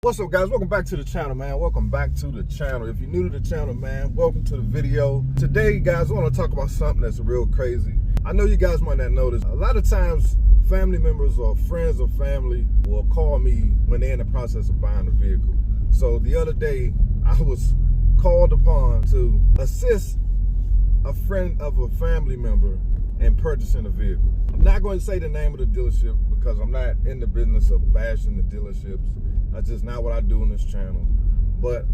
What's up, guys? Welcome back to the channel, man. Welcome back to the channel. If you're new to the channel, man, welcome to the video. Today, guys, I want to talk about something that's real crazy. I know you guys might not notice. A lot of times, family members or friends or family will call me when they're in the process of buying a vehicle. So the other day, I was called upon to assist a friend of a family member in purchasing a vehicle. I'm not going to say the name of the dealership because I'm not in the business of bashing the dealerships. That's just not what I do on this channel. But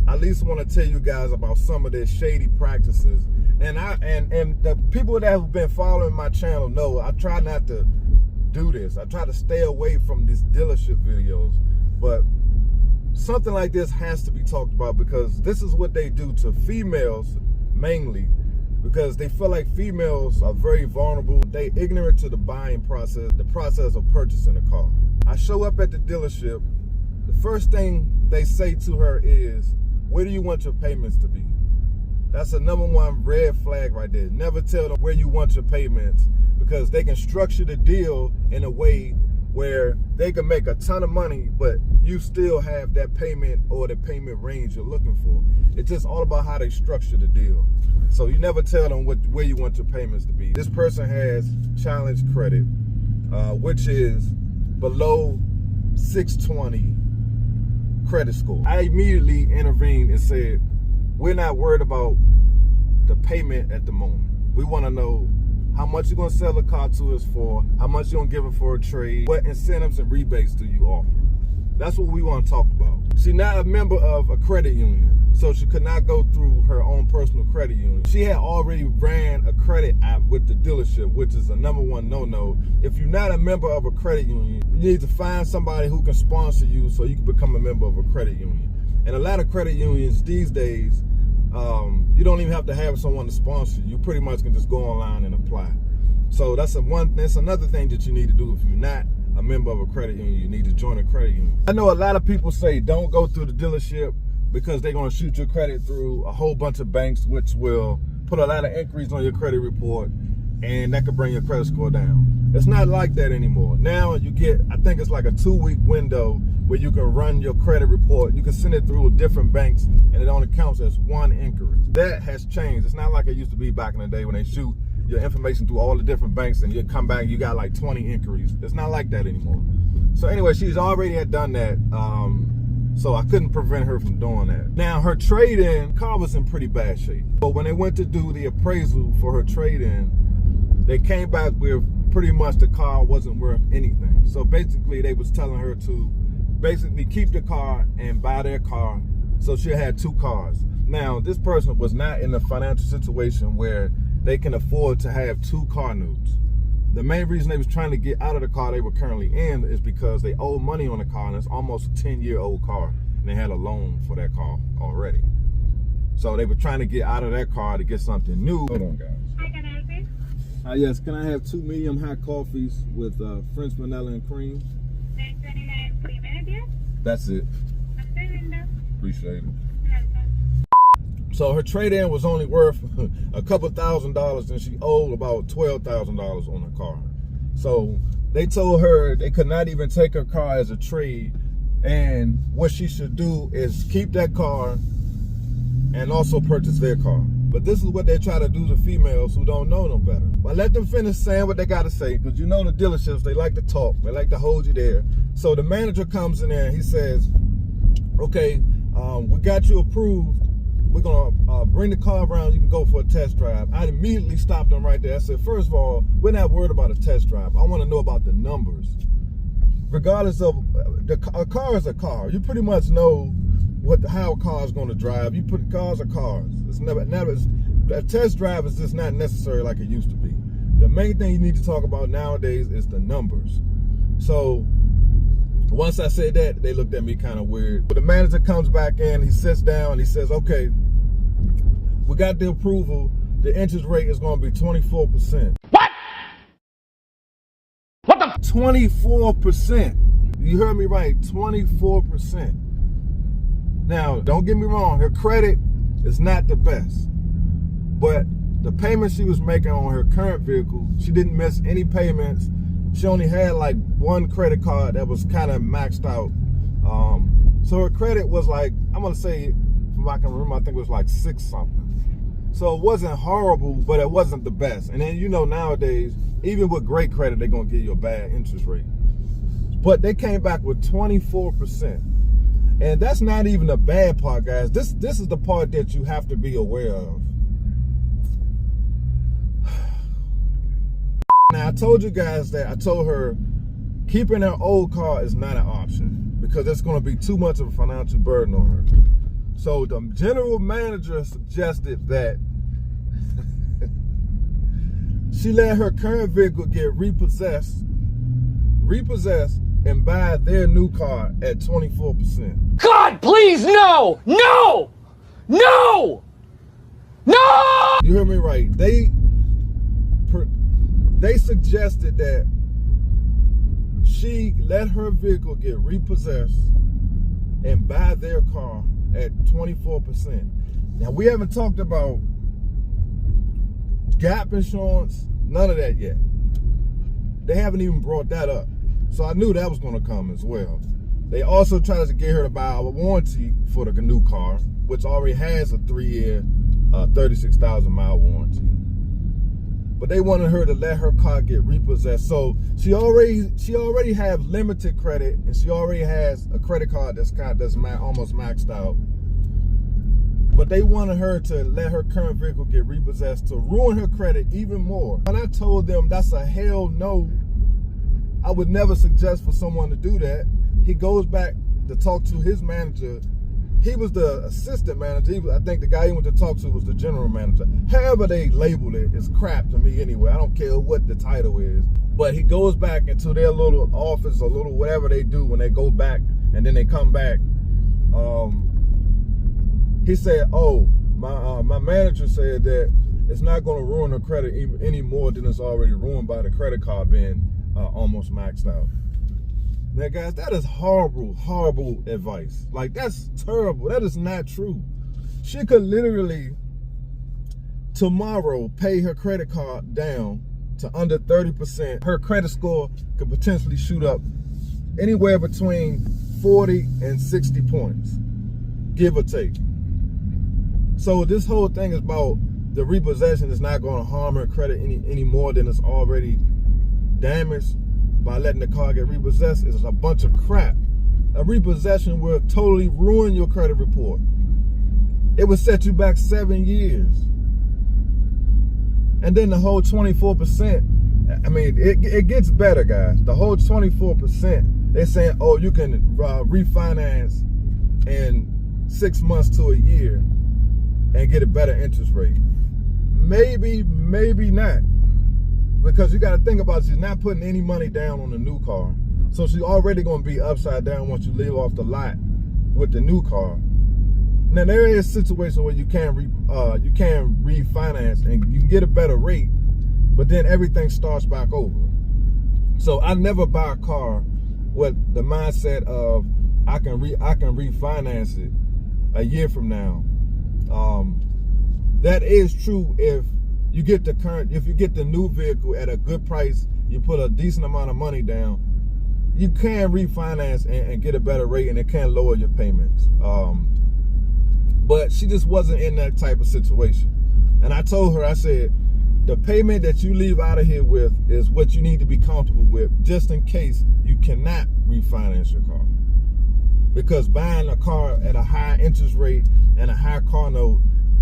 I at least want to tell you guys about some of their shady practices. And the people that have been following my channel know I try not to do this. I try to stay away from these dealership videos. But something like this has to be talked about because this is what they do to females mainly, because they feel like females are very vulnerable. They ignorant to the buying process, the process of purchasing a car. I show up at the dealership. The first thing they say to her is, where do you want your payments to be? That's a #1 red flag right there. Never tell them where you want your payments, because they can structure the deal in a way where they can make a ton of money, but you still have that payment or the payment range you're looking for. It's just all about how they structure the deal. So you never tell them where you want your payments to be. This person has challenge credit, which is below 620 credit score. I immediately intervened and said, we're not worried about the payment at the moment. We want to know how much you're going to sell the car to us for, how much you're going to give it for a trade, what incentives and rebates do you offer. That's what we want to talk about. She's not a member of a credit union, so she could not go through her own personal credit union. She had already ran a credit app with the dealership, which is a #1 no-no. If you're not a member of a credit union, you need to find somebody who can sponsor you so you can become a member of a credit union. And a lot of credit unions these days, you don't even have to have someone to sponsor you. You pretty much can just go online and apply. So that's another thing that you need to do. If you're not a member of a credit union, you need to join a credit union. I know a lot of people say don't go through the dealership because they're going to shoot your credit through a whole bunch of banks, which will put a lot of inquiries on your credit report, and that could bring your credit score down. It's not like that anymore. Now you get, I think it's like a 2-week window where you can run your credit report. You can send it through different banks, and it only counts as 1 inquiry. That has changed. It's not like it used to be back in the day when they shoot your information through all the different banks and you come back and you got like 20 inquiries. It's not like that anymore. So anyway, she's already had done that. So I couldn't prevent her from doing that. Now her trade-in car was in pretty bad shape. But when they went to do the appraisal for her trade-in, they came back with pretty much the car wasn't worth anything. So basically they was telling her to basically keep the car and buy their car. So she had 2 cars. Now this person was not in a financial situation where they can afford to have 2 car notes. The main reason they was trying to get out of the car they were currently in is because they owe money on the car, and it's almost a 10-year-old car, and they had a loan for that car already. So they were trying to get out of that car to get something new. Hold on, guys. Hi, can I help you? Yes, can I have 2 medium hot coffees with French vanilla and cream? 929 3-minute, yes? That's it. Okay, window. Appreciate it. Welcome. So her trade-in was only worth a couple $1,000s, and she owed about $12,000 on her car. So they told her they could not even take her car as a trade, and what she should do is keep that car and also purchase their car. But this is what they try to do to females who don't know no better. But let them finish saying what they got to say, because you know the dealerships, they like to talk. They like to hold you there. So the manager comes in there and he says, okay, we got you approved. We're going to bring the car around. You can go for a test drive. I immediately stopped them right there. I said, first of all, we're not worried about a test drive. I want to know about the numbers. Regardless of, a car is a car. You pretty much know how a car is going to drive. Cars are cars. It's never, a test drive is just not necessary like it used to be. The main thing you need to talk about nowadays is the numbers. So once I said that, they looked at me kind of weird. But the manager comes back in, he sits down, he says, okay, we got the approval. The interest rate is going to be 24%. What? What the? 24%. You heard me right, 24%. Now, don't get me wrong, her credit is not the best. But the payment she was making on her current vehicle, she didn't miss any payments. She only had like 1 credit card that was kind of maxed out. So her credit was like, I'm gonna say, if I can remember, I think it was like 6 something. So it wasn't horrible, but it wasn't the best. And then, you know, nowadays, even with great credit, they're gonna give you a bad interest rate. But they came back with 24%. And that's not even the bad part, guys. This is the part that you have to be aware of. Now, I told you guys that I told her keeping her old car is not an option because it's going to be too much of a financial burden on her. So the general manager suggested that she let her current vehicle get repossessed, and buy their new car at 24%. God, please, no! No! No! No! You heard me right. They suggested that she let her vehicle get repossessed and buy their car at 24%. Now, we haven't talked about gap insurance, none of that yet. They haven't even brought that up. So I knew that was going to come as well. They also tried to get her to buy a warranty for the new car, which already has a 3-year, 36,000 mile warranty. But they wanted her to let her car get repossessed. So she already have limited credit, and she already has a credit card that's almost maxed out. But they wanted her to let her current vehicle get repossessed to ruin her credit even more. And I told them that's a hell no. I would never suggest for someone to do that. He goes back to talk to his manager. He was the assistant manager. I think the guy he went to talk to was the general manager. However they labeled it, it's crap to me anyway. I don't care what the title is. But he goes back into their little office or little whatever they do when they go back and then they come back. He said, oh, my manager said that it's not going to ruin her credit any more than it's already ruined by the credit card being almost maxed out. Now, guys, that is horrible, horrible advice. Like, that's terrible. That is not true. She could literally tomorrow pay her credit card down to under 30%. Her credit score could potentially shoot up anywhere between 40 and 60 points, give or take. So this whole thing is about the repossession is not going to harm her credit any more than it's already damaged by letting the car get repossessed. Is a bunch of crap. A repossession will totally ruin your credit report. It would set you back 7 years. And then the whole 24%, I mean, it gets better, guys. The whole 24%, they're saying, oh, you can refinance in 6 months to a year and get a better interest rate. Maybe, maybe not. Because you got to think about it, she's not putting any money down on the new car. So she's already going to be upside down once you leave off the lot with the new car. Now, there is a situation where you can refinance and you can get a better rate, but then everything starts back over. So I never buy a car with the mindset of I can refinance it a year from now. That is true if you get the new vehicle at a good price, you put a decent amount of money down, you can refinance and get a better rate, and it can lower your payments. But she just wasn't in that type of situation. And I told her, I said, the payment that you leave out of here with is what you need to be comfortable with, just in case you cannot refinance your car. Because buying a car at a high interest rate and a high car note,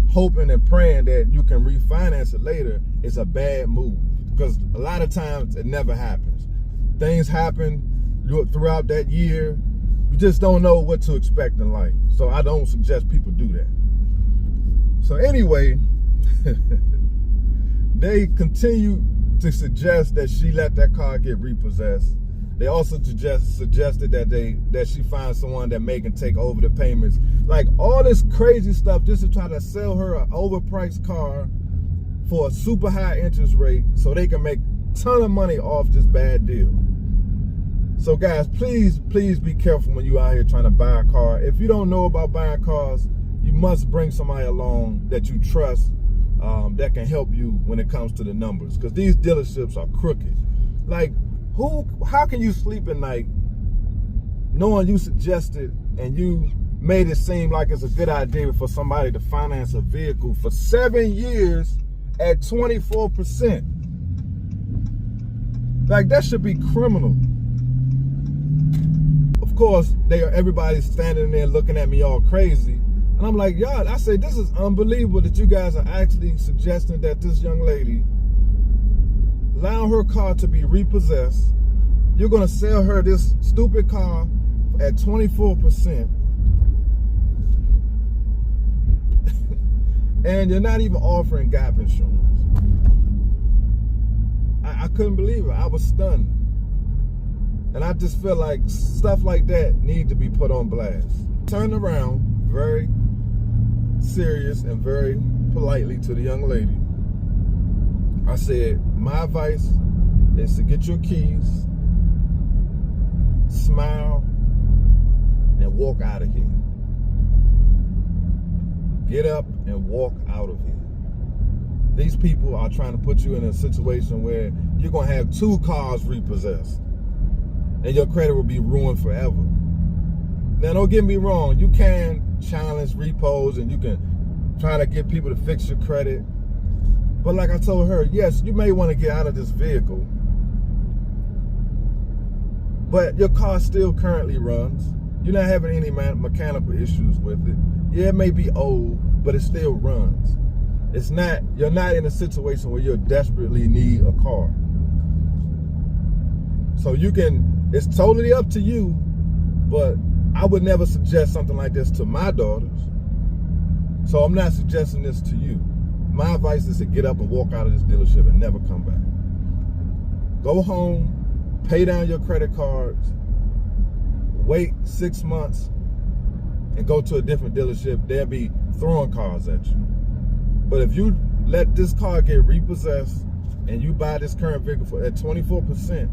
hoping and praying that you can refinance it later, is a bad move. Because a lot of times it never happens. Things happen throughout that year. You just don't know what to expect in life. So I don't suggest people do that. So anyway, they continue to suggest that she let that car get repossessed. They also suggested that she find someone that can take over the payments. Like all this crazy stuff just to try to sell her an overpriced car for a super high interest rate so they can make a ton of money off this bad deal. So guys, please be careful when you out here trying to buy a car. If you don't know about buying cars, you must bring somebody along that you trust that can help you when it comes to the numbers. Because these dealerships are crooked. Like, how can you sleep at night knowing you suggested and you made it seem like it's a good idea for somebody to finance a vehicle for 7 years at 24%. Like, that should be criminal. Of course, everybody's standing there looking at me all crazy. And I'm like, y'all, I say, this is unbelievable that you guys are actually suggesting that this young lady allow her car to be repossessed. You're going to sell her this stupid car at 24%. And you're not even offering gap insurance. I couldn't believe it. I was stunned. And I just feel like stuff like that need to be put on blast. Turned around very serious and very politely to the young lady. I said, my advice is to get your keys, smile, and walk out of here. Get up and walk out of here. These people are trying to put you in a situation where you're going to have 2 cars repossessed and your credit will be ruined forever. Now, don't get me wrong. You can challenge repos and you can try to get people to fix your credit. But like I told her, yes, you may want to get out of this vehicle, but your car still currently runs. You're not having any mechanical issues with it. Yeah, it may be old, but it still runs. You're not in a situation where you desperately need a car. So it's totally up to you, but I would never suggest something like this to my daughters. So I'm not suggesting this to you. My advice is to get up and walk out of this dealership and never come back. Go home, pay down your credit cards, wait 6 months, and go to a different dealership. They'll be throwing cars at you. But if you let this car get repossessed and you buy this current vehicle at 24%,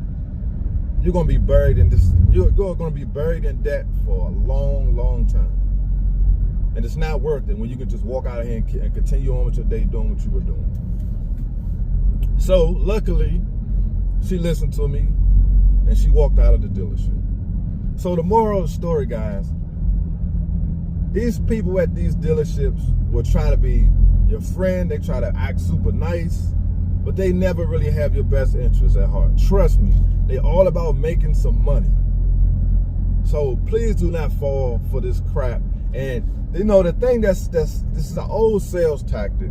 you're gonna be buried in this. You're gonna be buried in debt for a long, long time. And it's not worth it when you can just walk out of here and continue on with your day doing what you were doing. So luckily, she listened to me and she walked out of the dealership. So the moral of the story, guys, these people at these dealerships will try to be your friend. They try to act super nice, but they never really have your best interests at heart. Trust me, they're all about making some money. So please do not fall for this crap. And you know, the thing this is an old sales tactic.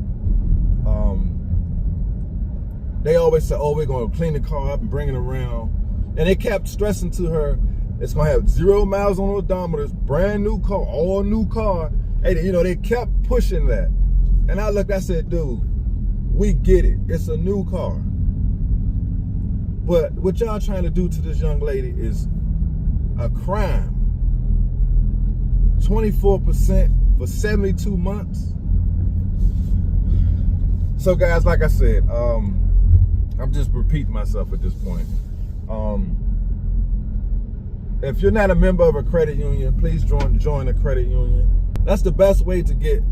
They always say, oh, we're going to clean the car up and bring it around. And they kept stressing to her, it's going to have 0 miles on the odometer, brand new car, all new car. Hey, you know, they kept pushing that. And I looked, I said, dude, we get it. It's a new car. But what y'all trying to do to this young lady is a crime. 24% for 72 months. So guys, like I said, I'm just repeating myself at this point. If you're not a member of a credit union, please join a credit union. That's the best way to get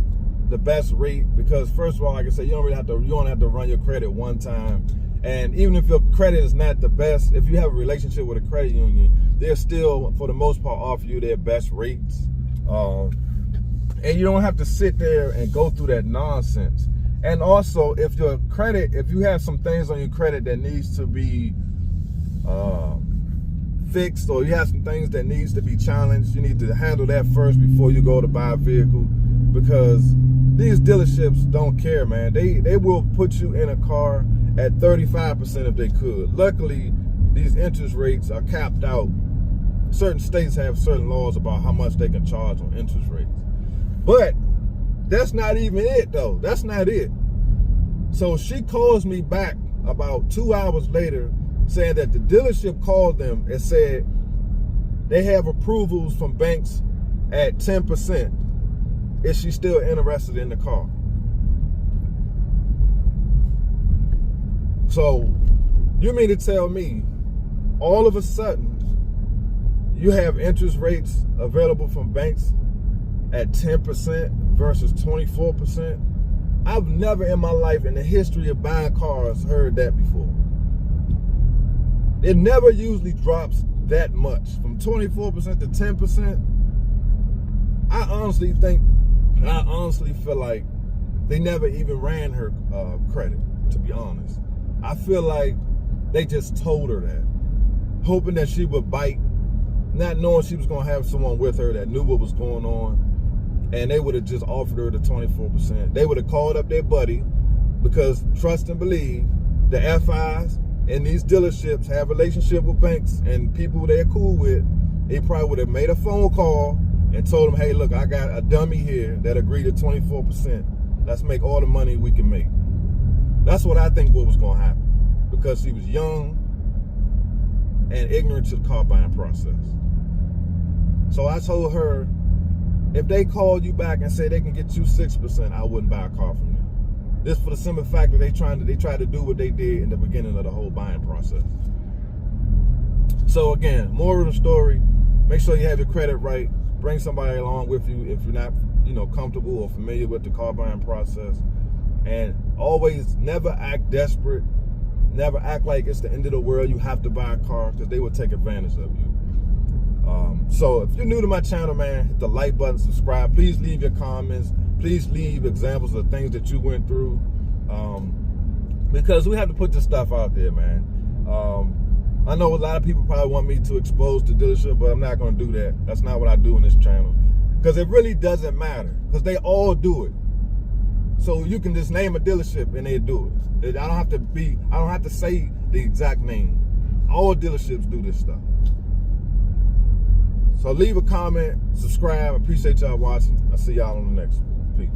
the best rate, because first of all, like I said, you don't have to run your credit one time. And even if your credit is not the best, if you have a relationship with a credit union, they're still, for the most part, offer you their best rates. And you don't have to sit there and go through that nonsense. And also, if you have some things on your credit that needs to be fixed, or you have some things that needs to be challenged, you need to handle that first before you go to buy a vehicle, because these dealerships don't care, man. They will put you in a car at 35% if they could. Luckily, these interest rates are capped out. Certain states have certain laws about how much they can charge on interest rates. But that's not even it, though. That's not it. So she calls me back about 2 hours later saying that the dealership called them and said they have approvals from banks at 10%. Is she still interested in the car? So you mean to tell me all of a sudden you have interest rates available from banks at 10% versus 24%? I've never in my life in the history of buying cars heard that before. It never usually drops that much. From 24% to 10%, honestly feel like they never even ran her credit, to be honest. I feel like they just told her that, hoping that she would bite, not knowing she was going to have someone with her that knew what was going on, and they would have just offered her the 24%. They would have called up their buddy, because trust and believe, the FIs and these dealerships have relationship with banks and people they're cool with. They probably would have made a phone call and told them, hey, look, I got a dummy here that agreed to 24%. Let's make all the money we can make. That's what I think what was going to happen, because she was young and ignorant to the car buying process. So I told her, if they called you back and say they can get you 6%, I wouldn't buy a car from them. This for the simple fact that they tried to do what they did in the beginning of the whole buying process. So again, moral of the story, make sure you have your credit right. Bring somebody along with you if you're not, comfortable or familiar with the car buying process. And always never act desperate. Never act like it's the end of the world. You have to buy a car, because they will take advantage of you. So if you're new to my channel, man, hit the like button, subscribe. Please leave your comments. Please leave examples of things that you went through, because we have to put this stuff out there, man. I know a lot of people probably want me to expose the dealership, but I'm not going to do that. That's not what I do in this channel, because it really doesn't matter, because they all do it. So you can just name a dealership and they do it. I don't have to say the exact name. All dealerships do this stuff. So leave a comment, subscribe. I appreciate y'all watching. I'll see y'all on the next one. Peace.